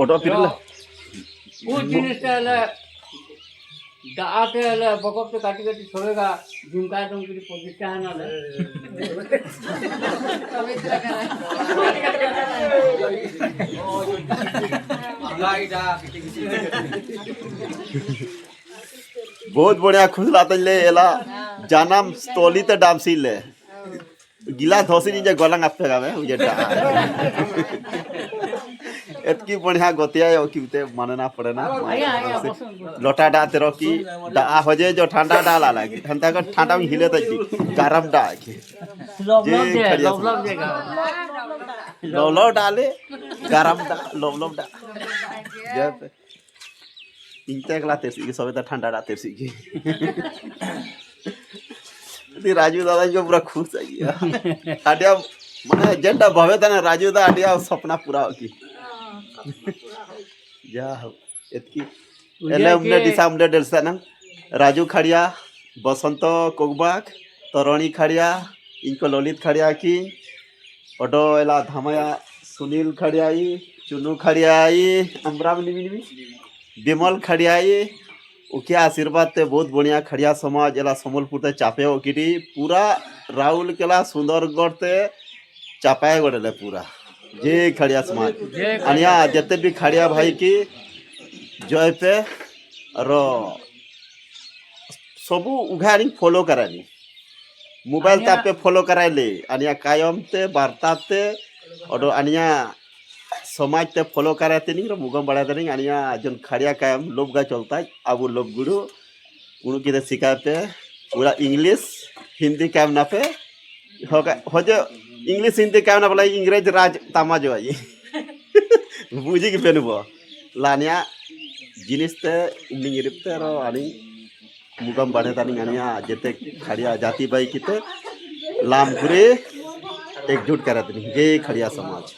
photo फिरला कुछ जिनिसटा आते बकप से काटी काटी छोड़ेगा झुमका तुम की प्रतिष्ठा है ना बहुत बढ़िया खुश लातले एला जानम स्टोली ते डांसी ले गिला धोसी निजे गलंग आपे गावे उजेटा एतकी बढ़िया गोतिया है किते मानना पड़े ना लोटा डा तेरो की डा होजे जो ठंडा डाला लागे ठंडा का ठंडा में हिले तक गरम डा के लो डाले गरम डा लो डा जब इंते गला तेसी के सबे ठंडा डा तेसी की ती राजू दादा जो पूरा खुश है आडिया माने जेंडा भवे तने राजू दा आडिया सपना पूरा हो की जा एतकी एले हमने डिसामले डेलसना राजू खड़िया बसंत कोगबाक तरुणी खड़िया इनको ललित खड़िया की ओडो एला धमया सुनील खड़ियाई चुनू खड़ियाई अमराम निमी विमल खड़ियाई उके आशीर्वाद ते बहुत बढ़िया खड़िया समाज एला समलपुर ते चापे ओकिटी पूरा राहुल केला सुंदरगढ़ ते चापाए गड़ले पूरा जे खड़िया समाज अनिया जते भी खड़िया भाई की जय पे रो सबू उघाड़ी फॉलो करानी मोबाइल तापे फॉलो कराइले अनिया कायम ते वार्ता ते और अनिया समाज ते फॉलो कराते नहीं मुगम बढ़ाते नहीं अनिया जन खड़िया कायम लोग गा चलता है अब लोग गुरु उनको के सिखाते पूरा इंग्लिश हिंदी कायम ना पे हो जो इंग्लिश हिंदी कायम ना बोला इंग्रेज राज तामा जो है बुझी की पेनुबो लानिया जिनिस ते निंगिरिप्ते रो आनी मुगम बढ़ाते नहीं अनिया जते खड़िया जाति बाई किते लामपुरे एकजुट कराते नहीं ये खड़िया समाज